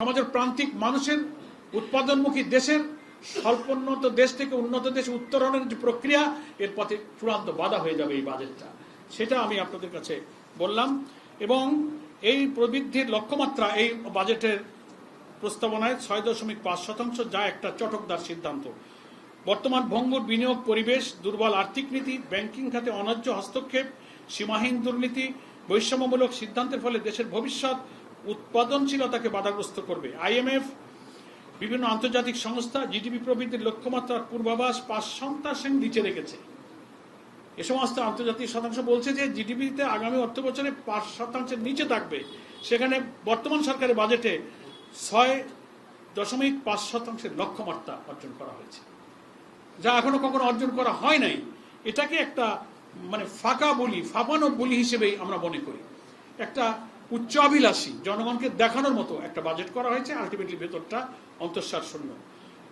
আমাদের প্রান্তিক মানুষের উৎপাদনমুখী দেশের স্বল্পোন্নত দেশ থেকে উন্নত দেশে উত্তরণের যে প্রক্রিয়া এর পথে চূড়ান্ত বাধা হয়ে যাবে এই বাজেটটা, সেটা আমি আপনাদের কাছে বললাম। এবং এই প্রবৃদ্ধির লক্ষ্যমাত্রা এই বাজেটের প্রস্তাবনায় ৬.৫%, যা একটা চটকদার সিদ্ধান্ত। বর্তমান ভঙ্গুর বিনিয়োগ পরিবেশ, দুর্বল আর্থিক নীতি, ব্যাংকিং খাতে অন্যায্য হস্তক্ষেপ, সীমাহীন দুর্নীতি, বৈষম্যমূলক সিদ্ধান্তের ফলে দেশের ভবিষ্যৎ উৎপাদনশীলতাকে বাধাগ্রস্ত করবে। IMF, বিভিন্ন আন্তর্জাতিক সংস্থা জিডিপি প্রবৃদ্ধির লক্ষ্যমাত্রার পূর্বাভাস ৫% নিচে রেখেছে। এ সমস্ত আন্তর্জাতিক শতাংশ বলছে যে জিডিপিতে আগামী অর্থ বছরে ৫% নিচে থাকবে। সেখানে বর্তমান সরকারের বাজেটে ৬.৫% লক্ষ্যমাত্রা অর্জন করা হয়েছে, যা এখনো কখনো অর্জন করা হয় নাই। এটাকে একটা ফাঁকা বলি, ফাঁপানো বলি হিসেবেই আমরা মনে করি। একটা উচ্চাভিলাষী, জনগণকে দেখানোর মতো একটা বাজেট করা হয়েছে, আলটিমেটলি ভেতরটা অন্তঃসার শূন্য।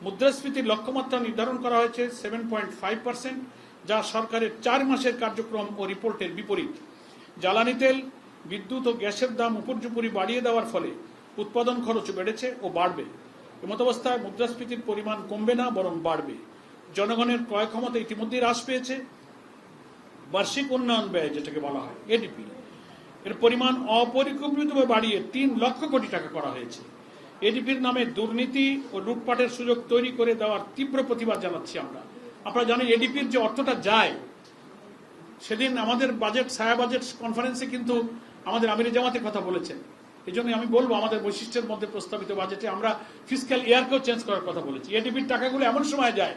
মুদ্রাস্ফীতির লক্ষ্যমাত্রা নির্ধারণ করা হয়েছে 7.5%, যা সরকারের 4 মাসের কার্যক্রম ও রিপোর্টের বিপরীত। জ্বালানি তেল, বিদ্যুৎ ও গ্যাসের দাম উপর্যুপরি বাড়িয়ে দেওয়ার ফলে উৎপাদন খরচ বেড়েছে ও বাড়বে। এমতাবস্থায় মুদ্রাস্ফীতির পরিমাণ কমবে না, বরং বাড়বে। জনগণের ক্রয় ক্ষমতা ইতিমধ্যেই হ্রাস পেয়েছে। বার্ষিক উন্নয়ন ব্যয়, যেটাকে বলা হয় ADP, এর পরিমাণ অপরিকল্পিতভাবে বাড়িয়ে 3 লক্ষ কোটি টাকা করা হয়েছে। ADPর নামে দুর্নীতি ও লুটপাটের সুযোগ তৈরি করে দেওয়ার তীব্র প্রতিবাদ জানাচ্ছি আমরা। আপনারা জানেন ADPর যে অর্থটা যায়, সেদিন আমাদের ছায়া বাজেট কনফারেন্সে কিন্তু আমাদের আমির জামাতের কথা বলেছেন। এই জন্য আমি বলবো, আমাদের বৈশিষ্ট্যের মধ্যে প্রস্তাবিত বাজেটে আমরা ফিসক্যাল ইয়ারকেও চেঞ্জ করার কথা বলেছি। ADPর টাকাগুলো এমন সময় যায়,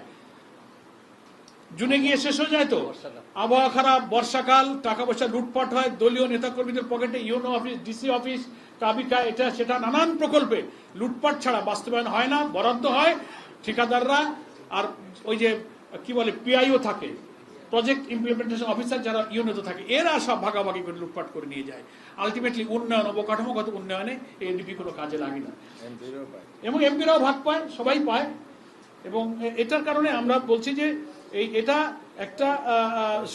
জুনে গিয়ে শেষ হয়ে যায়, তো আবহাওয়া খারাপ, বর্ষাকাল, টাকা পয়সা লুটপাট হয়, দলীয় নেতাকর্মীদের পকেটে ইউনো অফিস, DC অফিস, কাবিকা, এটা সেটা নানান প্রকল্পে লুটপাট ছাড়া বাস্তবায়ন হয় না। বরাদ্দ হয় ঠিকাদাররা, আর ওই যে কি বলে PIO থাকে, প্রজেক্ট ইমপ্লিমেন্টেশন অফিসার, যারা ইউনোতে থাকে, এরা সব ভাগাভাগি করে লুটপাট করে নিয়ে যায়। আলটিমেটলি উন্নয়ন, অবকাঠামোগত উন্নয়নে ADP কোনো কাজে লাগে না, এবং এমপিরাও ভাগ পায়, সবাই পায়। এবং এটার কারণে আমরা বলছি যে এটা একটা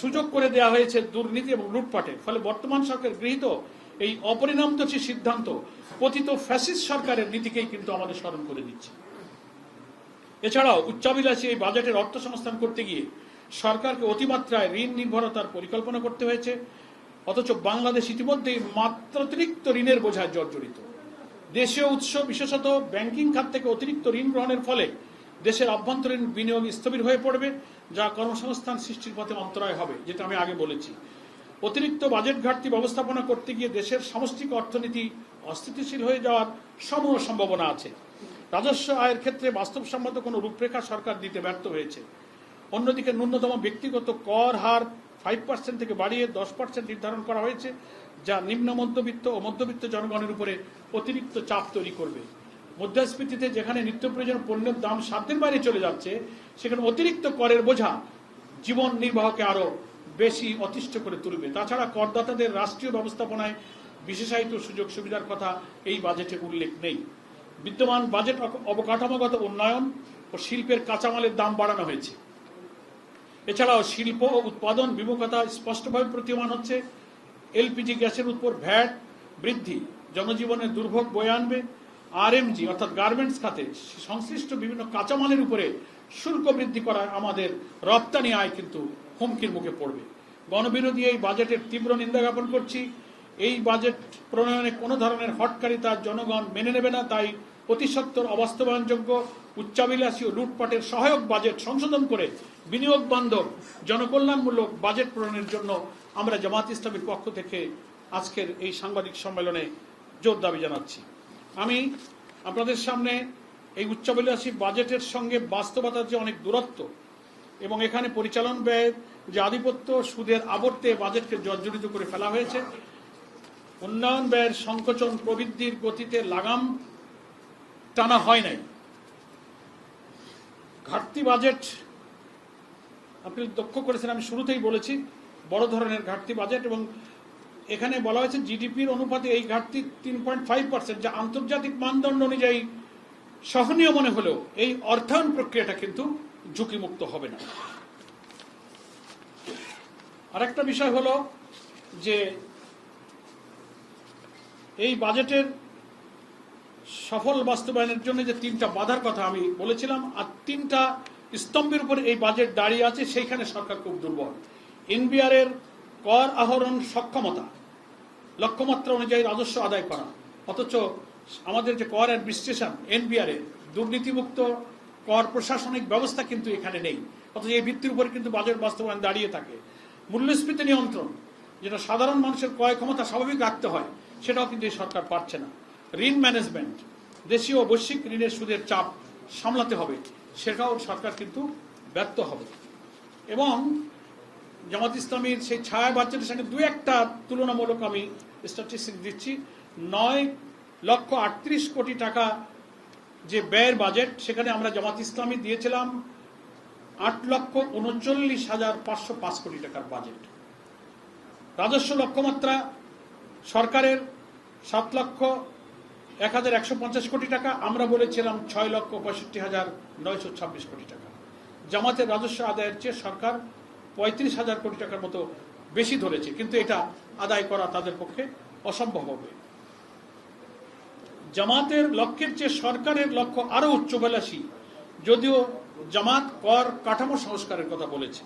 সুযোগ করে দেওয়া হয়েছে দুর্নীতি এবং লুটপাটের। ফলে বর্তমান সরকার গৃহীত এই অপরিণামদর্শী সিদ্ধান্ত পতিত ফ্যাসিস্ট সরকারের নীতিকেই কিন্তু আমাদের স্মরণ করে দিচ্ছে। এছাড়াও উচ্চাভিলাষী এই বাজেটের অর্থ সংস্থান করতে গিয়ে সরকারকে অতিমাত্রায় ঋণ নির্ভরতার পরিকল্পনা করতে হয়েছে। অথচ বাংলাদেশ ইতিমধ্যেই মাত্রাতিরিক্ত ঋণের বোঝায় জর্জরিত। দেশীয় উৎস, বিশেষত ব্যাংকিং খাত থেকে অতিরিক্ত ঋণ গ্রহণের ফলে দেশের অভ্যন্তরীণ বিনিয়োগ স্থবির হয়ে পড়বে, যা কর্মসংস্থান সৃষ্টির পথে অন্তরায় হবে, যেটা আমি আগে বলেছি। অতিরিক্ত বাজেট ঘাটতি ব্যবস্থাপনা করতে গিয়ে দেশের সামষ্টিক অর্থনীতি অস্থিতিশীল হয়ে যাওয়ার সমূহ সম্ভাবনা আছে। রাজস্ব আয়ের ক্ষেত্রে বাস্তবসম্মত কোনো রূপরেখা সরকার দিতে ব্যর্থ হয়েছে। অন্যদিকে ন্যূনতম ব্যক্তিগত কর হার 5% থেকে বাড়িয়ে 10% নির্ধারণ করা হয়েছে, যা নিম্ন মধ্যবিত্ত ও মধ্যবিত্ত জনগণের উপরে অতিরিক্ত চাপ তৈরি করবে। মুদ্রাস্ফীতিতে যেখানে নিত্য প্রয়োজন পণ্যের দাম সাধ্যের বাইরে চলে যাচ্ছে, সেখানে অতিরিক্ত করের বোঝা জীবন নির্বাহকে আরো বেশি অতিষ্ঠ করে তুলবে। তাছাড়া করদাতাদের রাষ্ট্রীয় ব্যবস্থাপনায় বিশেষায়িত সুযোগ সুবিধার কথা এই বাজেটে উল্লেখ নেই। বিদ্যমান বাজেট অবকাঠামোগত উন্নয়ন ও শিল্পের কাঁচামালের দাম বাড়ানো হয়েছে। এছাড়াও শিল্প ও উৎপাদন বিমুখতা স্পষ্টভাবে প্রতীয়মান হচ্ছে। LPG গ্যাসের উপর ভ্যাট বৃদ্ধি জনজীবনের দুর্ভোগ বয়ে আনবে। RMG অর্থাৎ গার্মেন্টস খাতে সংশ্লিষ্ট বিভিন্ন কাঁচামালের উপরে শুল্ক বৃদ্ধি করায় আমাদের রপ্তানি আয় কিন্তু হুমকির মুখে পড়বে। গণবিরোধী এই বাজেটের তীব্র নিন্দা জ্ঞাপন করছি। এই বাজেট প্রণয়নে কোনো ধরনের হটকারিতা জনগণ মেনে নেবে না। তাই অতি সত্বর অবাস্তবায়নযোগ্য, উচ্চাভিলাষী ও লুটপাটের সহায়ক বাজেট সংশোধন করে বিনিয়োগ বান্ধব, জনকল্যাণমূলক বাজেট প্রণয়নের জন্য আমরা জামাত ইসলামীর পক্ষ থেকে আজকের এই সাংবাদিক সম্মেলনে জোর দাবি জানাচ্ছি। আমি আপনাদের সামনে এই উচ্চাভিলাষী বাজেটের সঙ্গে বাস্তবতার যে অনেক দূরত্ব, এবং এখানে পরিচালন ব্যয়ের যে আধিপত্য, সুদের আবর্তে বাজেটকে জর্জরিত করে ফেলা হয়েছে, উন্নয়ন ব্যয়ের সংকোচন প্রবৃদ্ধির গতিতে লাগাম টানা হয় নাই। ঘাটতি বাজেট আপনি লক্ষ্য করেছেন, আমি শুরুতেই বলেছি, বড় ধরনের ঘাটতি বাজেট, এবং এখানে বলা হয়েছে GDPর অনুপাতে এই ঘাটতি 3.5%, যা আন্তর্জাতিক মানদণ্ড অনুযায়ী সহনীয় মনে হলেও এই অর্থায়ন প্রক্রিয়াটা কিন্তু ঝুঁকিমুক্ত হবে না। আরেকটা বিষয় হলো যে এই বাজেটের সফল বাস্তবায়নের জন্য যে 3টা বাধার কথা আমি বলেছিলাম, আর 3টা স্তম্ভের উপর এই বাজেট দাঁড়িয়ে আছে, সেইখানে সরকার খুব দুর্বল। এনবিআর এর কর আহরণ সক্ষমতা, লক্ষ্যমাত্রা অনুযায়ী রাজস্ব আদায় করা, অথচ আমাদের যে কর অ্যাডমিনিস্ট্রেশন এনবিআর এর দুর্নীতিমুক্ত কর প্রশাসনিক ব্যবস্থা কিন্তু এখানে নেই, অথচ এই ভিত্তির উপরে কিন্তু বাজেট বাস্তবায়ন দাঁড়িয়ে থাকে। মূল্যস্ফীতি নিয়ন্ত্রণ, যেটা সাধারণ মানুষের ক্রয় ক্ষমতা স্বাভাবিক রাখতে হয়, সেটাও কিন্তু এই সরকার পারছে না। ঋণ ম্যানেজমেন্ট, দেশীয় ও বৈশ্বিক ঋণের সুদের চাপ সামলাতে হবে, সেটাও সরকার কিন্তু ব্যর্থ হবে। এবং জামাত ইসলামীর সেই ছায়া বাজেটের সঙ্গে দু একটা তুলনামূলক আমি স্ট্যাটিস্টিক্স দিচ্ছি। 9,38 কোটি টাকা যে ব্যয়ের বাজেট, সেখানে আমরা জামাত ইসলামী দিয়েছিলাম 8,39,505 কোটি টাকার বাজেট। রাজস্ব লক্ষ্যমাত্রা সরকারের 7,01,150 কোটি টাকা, আমরা বলেছিলাম 6,65,926 কোটি টাকা। জামাতের রাজস্ব আদায়ের চেয়ে সরকার 35,000 কোটি টাকার মতো বেশি ধরেছে, কিন্তু এটা আদায় করা তাদের পক্ষে অসম্ভব হবে। জামাতের লক্ষ্যের চেয়ে সরকারের লক্ষ্য আরো উচ্চাভিলাষী, যদিও জামাত কর কাঠামো সংস্কারের কথা বলেছে।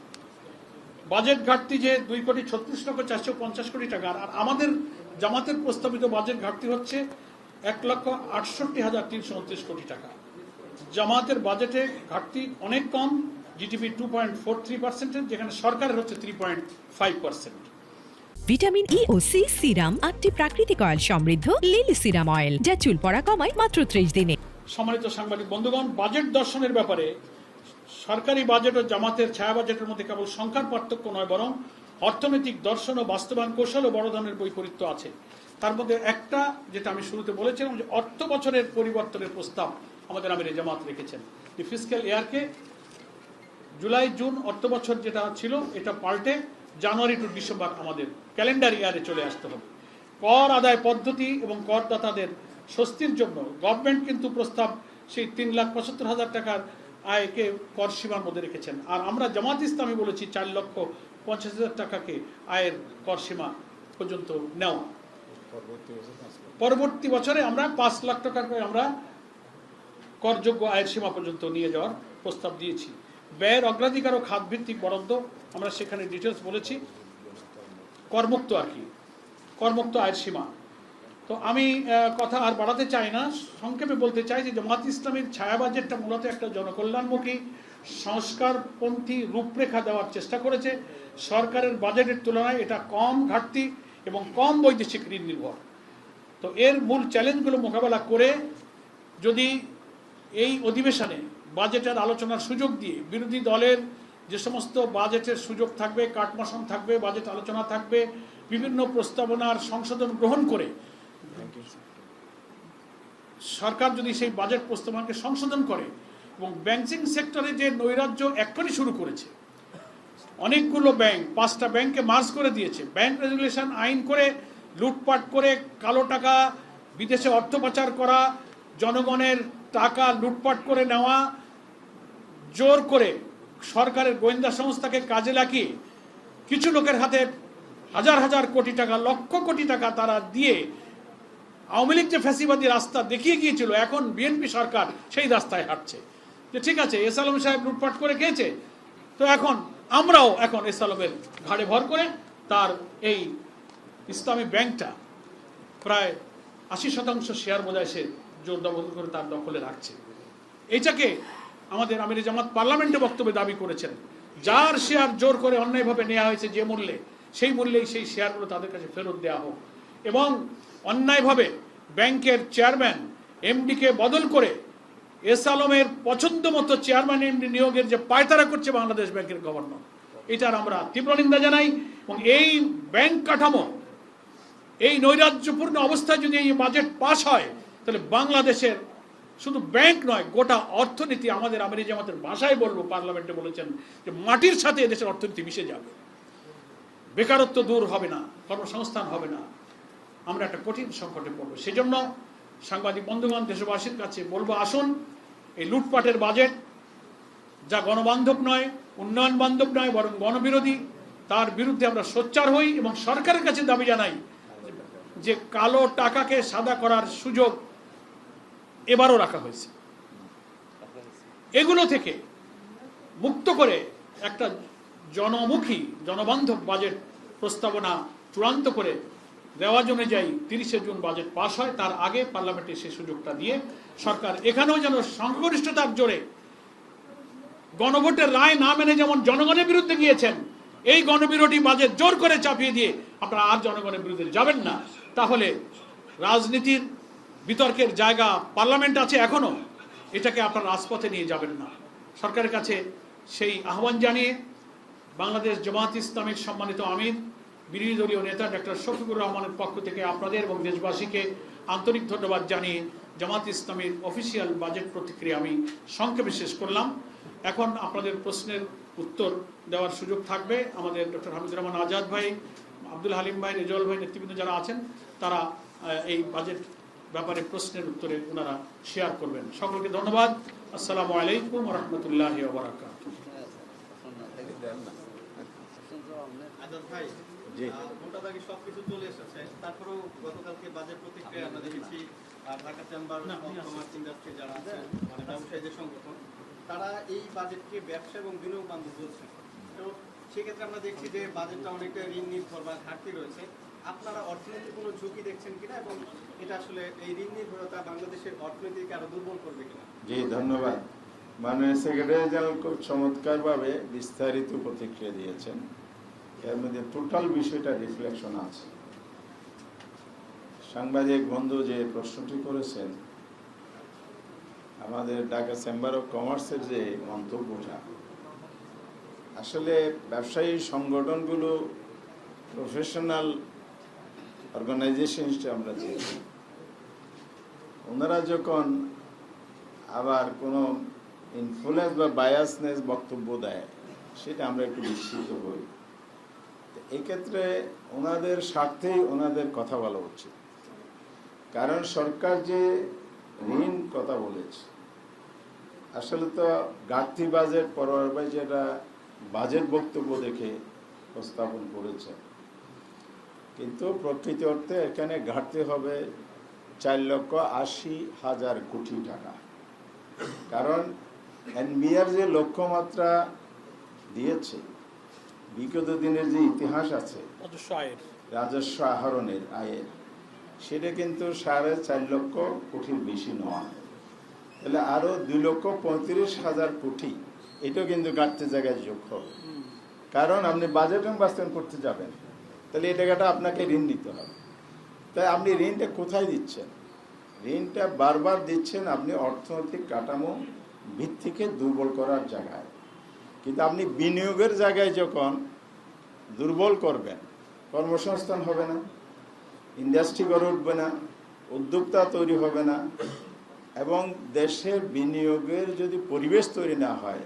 বাজেট ঘাটতি যে 2,36,450 কোটি টাকার, আর আমাদের জামাতের প্রস্তাবিত বাজেট ঘাটতি হচ্ছে 1,68,329 কোটি টাকা। জামাতের বাজেটে ঘাটতি অনেক কম, জিডিপি 2.43%, যেখানে সরকারের হচ্ছে 3.5%। ভিটামিন ই ও সি সিরাম 8টি প্রাকৃতিক অয়েল সমৃদ্ধ লিলি সিরাম অয়েল, যা চুল পড়া কমায় মাত্র 30 দিনে। সম্মানিত সাংবাদিক বন্ধুগণ, বাজেট দর্শনের ব্যাপারে সরকারি বাজেট ও জামাতের ছায়া বাজেটের মধ্যে কেবল সংখ্যার পার্থক্য নয়, বরং অর্থনৈতিক দর্শন ও বাস্তবায়ন কৌশলও বড় ধরনের বৈপরীত্য আছে। তার মধ্যে একটা, যেটা আমি শুরুতে বলেছিলাম, যে অর্থ বছরের পরিবর্তনের প্রস্তাব আমাদের আমিরে জামাত রেখেছেন। এই ফিসক্যাল ইয়ারকে জুলাই জুন অর্থ বছর যেটা ছিল, এটা পাল্টে জানুয়ারি টু ডিসেম্বর আমাদের ক্যালেন্ডার ইয়ারে চলে আসতে হবে। কর আদায় পদ্ধতি এবং করদাতাদের স্বস্তির জন্য গভর্নমেন্ট কিন্তু প্রস্তাব সেই 3,75,000 টাকার আয়কে কর সীমার মধ্যে রেখেছেন, আর আমরা জামাত ইসলামী বলেছি 4,50,000 টাকাকে আয়ের কর সীমা পর্যন্ত নেওয়া। পরবর্তী বছরে আমরা 5 লাখ টাকা করে আমরা করযোগ্য আয়ের সীমা পর্যন্ত নিয়ে যাওয়ার প্রস্তাব দিয়েছি। ব্যয়ের অগ্রাধিকার ও খাতভিত্তিক বরাদ্দ আমরা সেখানে ডিটেলস বলেছি। করমুক্ত আর কি, করমুক্ত আয়ের সীমা। তো আমি কথা আর বাড়াতে চাই না, সংক্ষেপে বলতে চাই যে জামাত ইসলামীর ছায়া বাজেটটা মূলত একটা জনকল্যাণমুখী সংস্কারপন্থী রূপরেখা দেওয়ার চেষ্টা করেছে। সরকারের বাজেটের তুলনায় এটা কম ঘাটতি এবং কম বৈদেশিক ঋণ নির্ভর। তো এর মূল চ্যালেঞ্জগুলো মোকাবেলা করে যদি এই অধিবেশনে বাজেটের আলোচনার সুযোগ দিয়ে বিরোধী দলের যে সমস্ত বাজেটের সুযোগ থাকবে, কাটমাসন থাকবে, বাজেট আলোচনা থাকবে, বিভিন্ন প্রস্তাবনার সংশোধন গ্রহণ করে সরকার যদি সেই বাজেট প্রস্তাবনাকে সংশোধন করে, এবং ব্যাংকিং সেক্টরে যে নৈরাজ্য এক্ষুনি শুরু করেছে, অনেকগুলো ব্যাংক 5টা ব্যাংকে মার্জ করে দিয়েছে, ব্যাংক রেগুলেশন আইন করে লুটপাট করে কালো টাকা বিদেশে অর্থ পাচার করা, জনগণের টাকা লুটপাট করে নেওয়া, জোর করে সরকারের গোয়েন্দা সংস্থাকে কাজে লাগিয়ে কিছু লোকের হাতে হাজার হাজার কোটি টাকা, লক্ষ কোটি টাকা তারা দিয়ে আওয়ামী লীগ যে ফ্যাসিবাদী রাস্তা দেখিয়ে গিয়েছিল, এখন বিএনপি সরকার সেই রাস্তায় হাঁটছে। যে ঠিক আছে, এস আলম সাহেব লুটপাট করে খেয়েছে, তো এখন আমরাও এখন এস আলমের ঘাড়ে ভর করে তার এই ইসলামী ব্যাংকটা প্রায় 80% শেয়ার বোধহয় সে জোর দখল করে তার দখলে রাখছে। এইটাকে আমাদের আমিরে জামাত পার্লামেন্টে বক্তব্যে দাবি করেছেন, যার শেয়ার জোর করে অন্যায়ভাবে নেওয়া হয়েছে যে মূল্যে, সেই মূল্যেই সেই শেয়ারগুলো তাদের কাছে ফেরত দেওয়া হোক, এবং অন্যায়ভাবে ব্যাংকের চেয়ারম্যান এমডিকে বদল করে এস আলমের পছন্দ মতো চেয়ারম্যান এমডি নিয়োগের যে পায়তারা করছে বাংলাদেশ ব্যাংকের গভর্নর, এটার আমরা তীব্র নিন্দা জানাই। এবং এই ব্যাংক কাঠামো এই নৈরাজ্যপূর্ণ অবস্থায় যদি এই বাজেট পাস হয়, তাহলে বাংলাদেশের শুধু ব্যাংক নয়, গোটা অর্থনীতি, আমাদের আমিরে জামাতের ভাষায় বলবো, পার্লামেন্টে বলেছেন যে মাটির সাথে এদেশের অর্থনীতি মিশে যাবে, বেকারত্ব দূর হবে না, কর্মসংস্থান হবে না, আমরা একটা কঠিন সংকটে পড়বো। সেজন্য সাংবাদিক বন্ধুগণ, দেশবাসীর কাছে বলবো, আসুন এই লুটপাটের বাজেট, যা গণবান্ধব নয়, উন্নয়ন বান্ধব নয়, বরং গণবিরোধী, তার বিরুদ্ধে আমরা সোচ্চার হই এবং সরকারের কাছে দাবি জানাই যে কালো টাকাকে সাদা করার সুযোগ এবারও রাখা হয়েছে। এগুলো থেকে মুক্ত করে একটা জনমুখী জনবান্ধব বাজেট প্রস্তাবনা চূড়ান্ত করে রেওয়াজ অনুযায়ী 30শে জুন বাজেট পাস হয়, তার আগে পার্লামেন্টে সেই সুযোগটা দিয়ে সরকার এখানেও যেন সংখ্যাগরিষ্ঠতার জোরে গণভোটের রায় না মেনে যেমন জনগণের বিরুদ্ধে গিয়েছেন, এই গণবিরোধী বাজেট জোর করে চাপিয়ে দিয়ে আপনারা আর জনগণের বিরুদ্ধে যাবেন না। তাহলে রাজনীতির বিতর্কের জায়গা পার্লামেন্ট আছে এখনো, এটাকে আপনারা রাজপথে নিয়ে যাবেন না। সরকারের কাছে সেই আহ্বান জানিয়ে বাংলাদেশ জামাত ইসলামীর সম্মানিত আমির বিরোধী দলীয় নেতা ডক্টর শফিকুর রহমানের পক্ষ থেকে আপনাদের এবং দেশবাসীকে আন্তরিক ধন্যবাদ জানিয়ে জামাত ইসলামীর অফিসিয়াল বাজেট প্রতিক্রিয়া আমি সংক্ষেপে শেষ করলাম। এখন আপনাদের প্রশ্নের উত্তর দেওয়ার সুযোগ থাকবে। আমাদের ডক্টর হামিদুর রহমান আজাদ ভাই, আব্দুল হালিম ভাই, রেজাউল ভাই নেতৃবৃন্দ যারা আছেন তারা এই বাজেট ব্যাপারে প্রশ্নের উত্তরে ওনারা শেয়ার করবেন। সকলকে ধন্যবাদ। আসসালামু আলাইকুম ওয়া রাহমাতুল্লাহি ওয়া বারাকাতুহু। মোটা দাগে সবকিছু চলে এসেছে, তারপরেও গতকালকে বাজেট প্রতিক্রিয়া আমরা দেখেছি Dhaka chamber of commerce industry যারা আছেন, মানে ব্যবসায়ীদের সংগঠন, তারা এই বাজেটকে ব্যবসা এবং বিনিয়োগ বান্ধব বলছেন। তো সেক্ষেত্রে আমরা দেখছি যে বাজেটটা অনেকটা ঋণ নির্ভর বা ঘাটতি রয়েছে। আপনারা অর্থনৈতিক কোনো ঝুঁকি দেখছেন কিনা, এবং এটা আসলে এই ঋণ নির্ভরতা বাংলাদেশের অর্থনীতিকে আরো দুর্বল করবে কিনা? জি, ধন্যবাদ। মাননীয় সেক্রেটারি জেনারেল খুব চমৎকারভাবে বিস্তারিত প্রতিক্রিয়া দিয়েছেন। এর মধ্যে টোটাল বিষয়টা রিফ্লেকশন আছে। সাংবাদিক বন্ধু যে প্রশ্নটি করেছেন, আমাদের ঢাকা চেম্বার অফ কমার্সের যে মন্তব্যটা, আসলে ব্যবসায়ী সংগঠনগুলো প্রফেশনাল অর্গানাইজেশন হিসেবে আমরা দেখি, ওনারা যখন আবার কোনো ইনফ্লুয়েন্স বা বায়াসনেস বক্তব্য দেয়, সেটা আমরা একটু বিস্মিত হই। এই ক্ষেত্রে ওনাদের স্বার্থেই ওনাদের কথা বলা উচিত। কারণ সরকার যে ঋণ কথা বলেছে, আসলে তো ঘাটতি বাজেট পরোয়ার ভাই যেটা বাজেট বক্তব্য দেখে উপস্থাপন করেছে, কিন্তু প্রকৃত অর্থে এখানে ঘাটতি হবে 4,80,000 কোটি টাকা। কারণ এনবিআর যে লক্ষ্যমাত্রা দিয়েছে, বিগত দিনের যে ইতিহাস আছে রাজস্ব আহরণের আয়ের, সেটা কিন্তু 4.5 লক্ষ কোটির বেশি নয়। তাহলে আরো 2,35,000 কোটি এটাও কিন্তু ঘাটতি জায়গায় যোগ হবে। কারণ আপনি বাজেট বাস্তবায়ন করতে যাবেন, তাহলে এই টাকাটা আপনাকে ঋণ নিতে হবে। তাই আপনি ঋণটা কোথায় দিচ্ছেন? ঋণটা বারবার দিচ্ছেন আপনি অর্থনৈতিক কাঠামো ভিত্তিকে দুর্বল করার জায়গায়। কিন্তু আপনি বিনিয়োগের জায়গায় যখন দুর্বল করবেন, কর্মসংস্থান হবে না, ইন্ডাস্ট্রি গড়ে উঠবে না, উদ্যোক্তা তৈরি হবে না, এবং দেশের বিনিয়োগের যদি পরিবেশ তৈরি না হয়,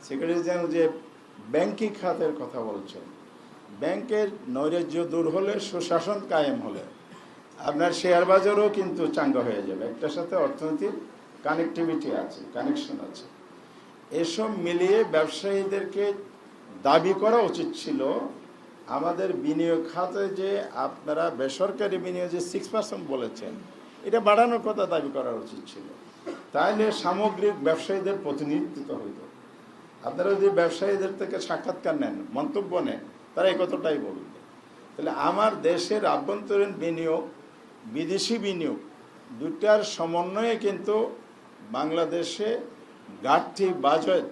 সেক্রেটারি জেনারেল যে ব্যাংকিং খাতের কথা বলছেন, ব্যাংকের নৈরাজ্য দূর হলে, সুশাসন কায়েম হলে আপনার শেয়ার বাজারও কিন্তু চাঙ্গা হয়ে যাবে। একটার সাথে অর্থনীতির কানেক্টিভিটি আছে, কানেকশন আছে। এসব মিলিয়ে ব্যবসায়ীদেরকে দাবি করা উচিত ছিল আমাদের বিনিয়োগ খাতে যে আপনারা বেসরকারি বিনিয়োগ যে 6% বলেছেন, এটা বাড়ানোর কথা দাবি করা উচিত ছিল। তাহলে সামগ্রিক ব্যবসায়ীদের প্রতিনিধিত্ব হইত। আপনারা যদি ব্যবসায়ীদের থেকে সাক্ষাৎকার নেন, মন্তব্য নেন, তারা এই কথাটাই বলবে। তাহলে আমার দেশের আভ্যন্তরীণ বিনিয়োগ, বিদেশি বিনিয়োগ দুটার সমন্বয়ে কিন্তু বাংলাদেশে ঘাটতি বাজেট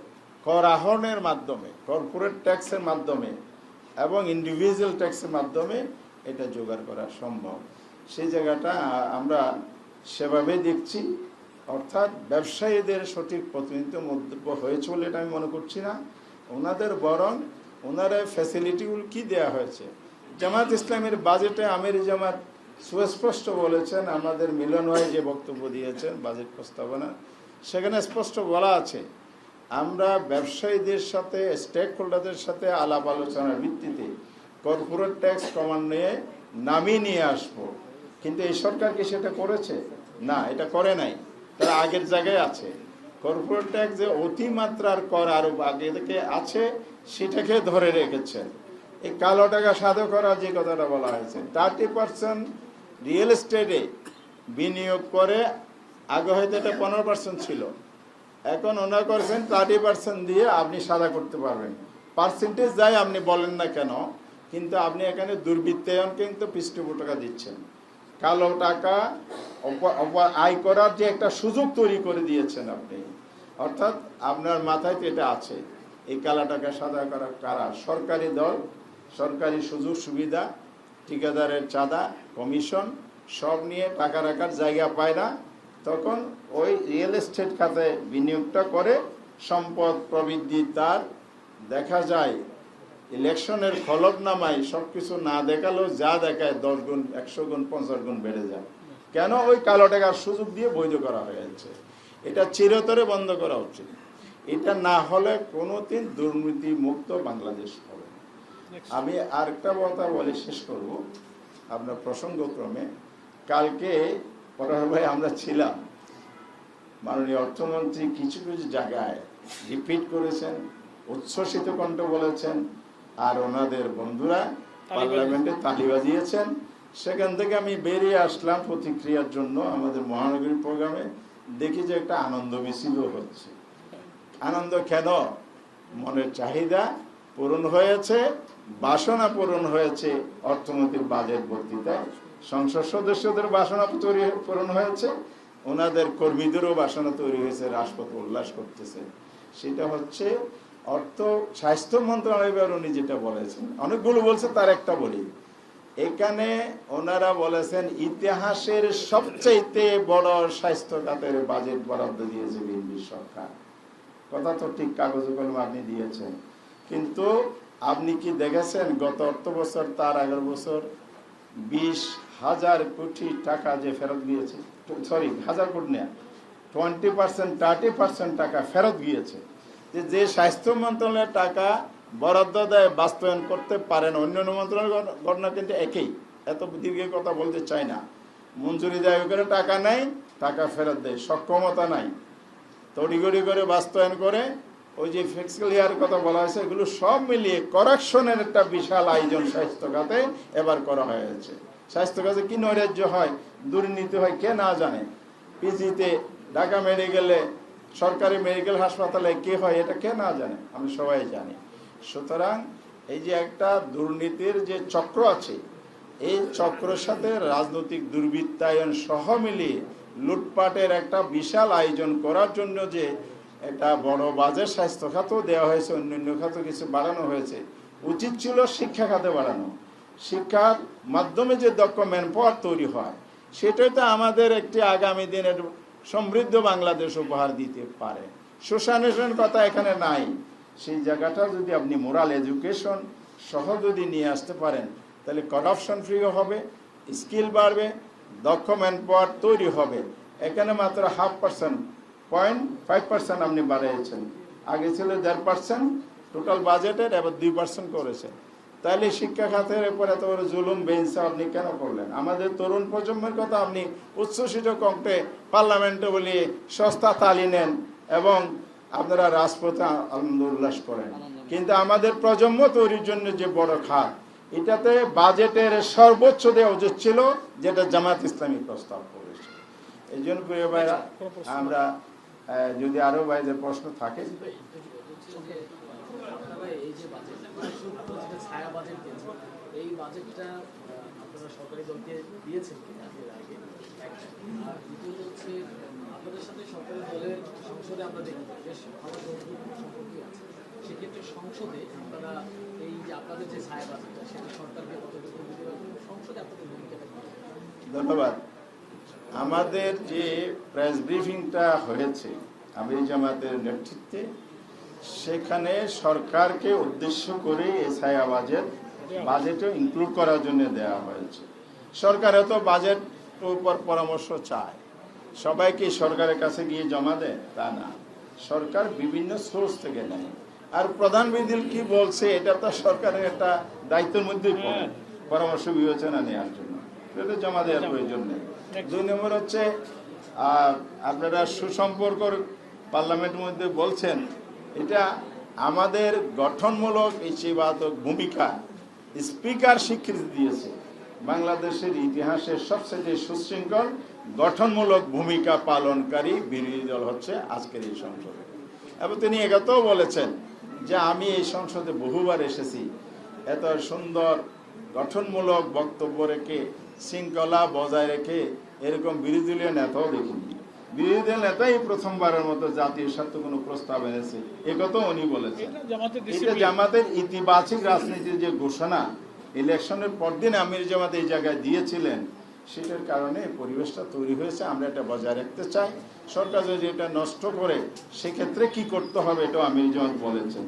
কর আহরণের মাধ্যমে, কর্পোরেট ট্যাক্সের মাধ্যমে এবং ইন্ডিভিজুয়াল ট্যাক্সের মাধ্যমে এটা জোগাড় করা সম্ভব। সেই জায়গাটা আমরা সেভাবে দেখছি। অর্থাৎ ব্যবসায়ীদের সঠিক প্রতিনিধিত্ব মন্তব্য হয়েছে বলে এটা আমি মনে করছি না। ওনাদের বরং ওনারা ফ্যাসিলিটিগুলো কি দেয়া হয়েছে। জামাত ইসলামের বাজেটে আমির জামাত সুস্পষ্ট বলেছেন, আমাদের মিলন হয়ে যে বক্তব্য দিয়েছেন বাজেট প্রস্তাবনা, সেখানে স্পষ্ট বলা আছে আমরা ব্যবসায়ীদের সাথে, স্টেক হোল্ডারদের সাথে আলাপ আলোচনার ভিত্তিতে কর্পোরেট ট্যাক্স ক্রমান্বয়ে নামিয়ে নিয়ে আসবো। কিন্তু এই সরকার কি সেটা করেছে? না, এটা করে নাই। তারা আগের জায়গায় আছে। কর্পোরেট ট্যাক্স যে অতিমাত্রার কর আরো আগে থেকে আছে, সেটাকে ধরে রেখেছেন। এই কালো টাকা সাধু করা যে কথাটা বলা হয়েছে, 30% রিয়েল এস্টেটে বিনিয়োগ করে আগে হয়তো এটা 15% ছিল, এখন ওনারা করেছেন 30% দিয়ে আপনি সাদা করতে পারবেন। পার্সেন্টেজ যাই আপনি বলেন না কেন, কিন্তু আপনি এখানে দুর্বৃত্তায়ন কিন্তু পৃষ্ঠপোষকতা দিচ্ছেন। কালো টাকা আয় করার যে একটা সুযোগ তৈরি করে দিয়েছেন আপনি, অর্থাৎ আপনার মাথায় তো এটা আছে, এই কালো টাকা সাদা করা কারা? সরকারি দল, সরকারি সুযোগ সুবিধা, ঠিকাদারের চাঁদা, কমিশন সব নিয়ে টাকা রাখার জায়গা পায় না, তখন ওই রিয়েল এস্টেট খাতে বিনিয়োগটা করে সম্পদ প্রবৃদ্ধি তার দেখা যায় ইলেকশনের ফলকনামায় সব কিছু না দেখালেও যা দেখায় 10 গুণ 100 গুণ 50 গুণ বেড়ে যায়। কেন? ওই কালো টাকার সুযোগ দিয়ে বৈধ করা হয়েছে। এটা চিরতরে বন্ধ করা উচিত। এটা না হলে কোনোদিন দুর্নীতি মুক্ত বাংলাদেশ হবে না। আমি আরেকটা কথা বলে শেষ করব আপনার প্রসঙ্গক্রমে। কালকে পরার ভাই আমরা ছিলাম, মাননীয় অর্থমন্ত্রী কিছু কিছু জায়গায় রিপিট করেছেন, উচ্ছ্বসিত কণ্ঠ বলেছেন, আর ওনাদের বন্ধুরা পার্লামেন্টে তালি বাজিয়েছেন। সেখান থেকে আমি বেরিয়ে আসলাম প্রতিক্রিয়ার জন্য আমাদের মহানগরী প্রোগ্রামে, দেখি যে একটা আনন্দ মিছিলও হচ্ছে। আনন্দ কেন? মনের চাহিদা পূরণ হয়েছে, বাসনা পূরণ হয়েছে। অর্থমন্ত্রীর বাজেট বক্তৃতায় সংসদ সদস্যদের বাসনা পূরণ হয়েছে, ওনাদের কর্মীদেরও বাসনা তৈরি হয়েছে, রাষ্ট্রপতি উল্লাস করতেছে। সেটা হচ্ছে অর্থ স্বাস্থ্য মন্ত্রণালয় উনি যেটা বলেছেন, অনেকগুলো বলছে, তার একটা বলি। এখানে ওনারা বলেছেন ইতিহাসের সবচাইতে বড় স্বাস্থ্য খাতের বাজেট বরাদ্দ দিয়েছে বিএনপি সরকার। কথা তো ঠিক, কাগজে কলমে আপনি দিয়েছেন, কিন্তু আপনি কি দেখেছেন গত অর্থ বছর তার আগের বছর 20,000 কোটি টাকা যে ফেরত গিয়েছে, সরি 1000 কোটি না, 20% 30% টাকা ফেরত গিয়েছে। যে স্বাস্থ্য মন্ত্রণালয়ের টাকা বরাদ্দ দেয় বাস্তবায়ন করতে পারেন, অন্যান্য মন্ত্রণালয়ের ঘটনা কিন্তু একই, এত দীর্ঘ কথা বলতে চাই না। মঞ্জুরি দেয় করে টাকা নেই, টাকা ফেরত দেয়, সক্ষমতা নাই, তড়িগড়ি করে বাস্তবায়ন করে। ওই যে ফিক্সিক্যাল ইয়ার কথা বলা হয়েছে, এগুলো সব মিলিয়ে কারেকশনের একটা বিশাল আয়োজন স্বাস্থ্য খাতে এবার করা হয়েছে। স্বাস্থ্য খাতে কি নৈরাজ্য হয়, দুর্নীতি হয়, কে না জানে? পিজিতে, ঢাকা মেডিকেলে, সরকারি মেডিকেল হাসপাতালে কে হয়, এটা কে না জানে? আমি সবাই জানি। সুতরাং এই যে একটা দুর্নীতির যে চক্র আছে, এই চক্রের সাথে রাজনৈতিক দুর্বৃত্তায়ন সহ মিলিয়ে লুটপাটের একটা বিশাল আয়োজন করার জন্য যে একটা বড় বাজেট স্বাস্থ্য খাতেও দেওয়া হয়েছে, অন্যান্য খাতে কিছু বাড়ানো হয়েছে। উচিত ছিল শিক্ষা খাতে বাড়ানো। শিক্ষার মাধ্যমে যে দক্ষ ম্যানপাওয়ার তৈরি হয়, সেটাই তো আমাদের একটি আগামী দিনের সমৃদ্ধ বাংলাদেশ উপহার দিতে পারে। সোশ্যালাইজেশনের কথা এখানে নাই। সেই জায়গাটা যদি আপনি মোরাল এডুকেশন সহ যদি নিয়ে আসতে পারেন, তাহলে করাপশন ফ্রিও হবে, স্কিল বাড়বে, দক্ষ ম্যানপাওয়ার তৈরি হবে। এখানে মাত্র 0.5%, 0.5% আপনি বাড়িয়েছেন। আগে ছিল 1.5% টোটাল বাজেটের, এবার 2% করেছে। তাহলে শিক্ষা খাতের উপর এত বড় জুলুম বেঞ্চে আপনি কেন করলেন? আমাদের তরুণ প্রজন্মের কথা আপনি উচ্ছ্বসিত কণ্ঠে পার্লামেন্টে বলিয়ে সস্তা তালি নেন এবং আপনারা রাজপথে আনন্দ উল্লাস করেন, কিন্তু আমাদের প্রজন্ম তৈরির জন্য যে বড় খাত, এটাতে বাজেটের সর্বোচ্চ দেওয়া উচিত ছিল, যেটা জামাত ইসলামী প্রস্তাব করেছে। এই জন্য প্রিয় ভাইরা, আমরা যদি আরো ভাইদের প্রশ্ন থাকে। এই বাজেটটা আপনারা সরকারি দলকে দিয়েছেন কিনা এর আগে? আর দ্বিতীয়ত হচ্ছে আপনাদের সাথে সরকারি দলের সংসদে আমরা দেখি বেশ ভালো সম্পর্কই আছে। সেক্ষেত্রে সংসদে আপনারা এই যে আপনাদের যে ছায়া বাজেটটা, সেটা সরকারকে কতটুকু দিতে পারবেন, সংসদে আপনাদের ভূমিকাটা কি? ধন্যবাদ। আমাদের যে প্রেস ব্রিফিংটা হয়েছে আমির জামাতের নেতৃত্বে, সেখানে সরকারকে উদ্দেশ্য করে এই ছায়া বাজেটও ইনক্লুড করার জন্য দেওয়া হয়েছে। সরকারও তো বাজেট উপর পরামর্শ চায়, সবাইকে সরকারের কাছে গিয়ে জমা দেয় তা না, সরকার বিভিন্ন সোর্স থেকে নেয়। আর প্রধানমন্ত্রী কি বলছে, এটা তো সরকারের একটা দায়িত্বের মধ্যেই পড়ে পরামর্শ বিবেচনা নেওয়ার জন্য, এটা জমা দেওয়ার প্রয়োজন নেই। 2 নম্বর হচ্ছে আপনারা সুসম্পর্কর পার্লামেন্টের মধ্যে বলছেন, এটা আমাদের গঠনমূলক ইতিবাচক ভূমিকা স্পিকার স্বীকৃতি দিয়েছে। বাংলাদেশের ইতিহাসের সবচেয়ে সুশৃঙ্খল গঠনমূলক ভূমিকা পালনকারী বিরোধী দল হচ্ছে আজকের এই সংসদে। এবং তিনি একথাও বলেছেন যে আমি এই সংসদে বহুবার এসেছি, এত সুন্দর গঠনমূলক বক্তব্য রেখে শৃঙ্খলা বজায় রেখে এরকম বিরোধী দলীয় নেতাও দেখিনি। বিরোধী দল নেতাই প্রথমবারের মতো জাতীয় স্বার্থে কোনো প্রস্তাব এনেছে, একথাও উনি বলেছেন। এটা জামাতের ইতিবাচক রাজনীতির যে ঘোষণা ইলেকশনের পরদিন আমির জামাত এই জায়গায় দিয়েছিলেন, সেটার কারণে পরিবেশটা তৈরি হয়েছে। আমরা এটা বজায় রাখতে চাই। সরকার যদি এটা নষ্ট করে সেক্ষেত্রে কি করতে হবে এটাও আমির জামাত বলেছেন।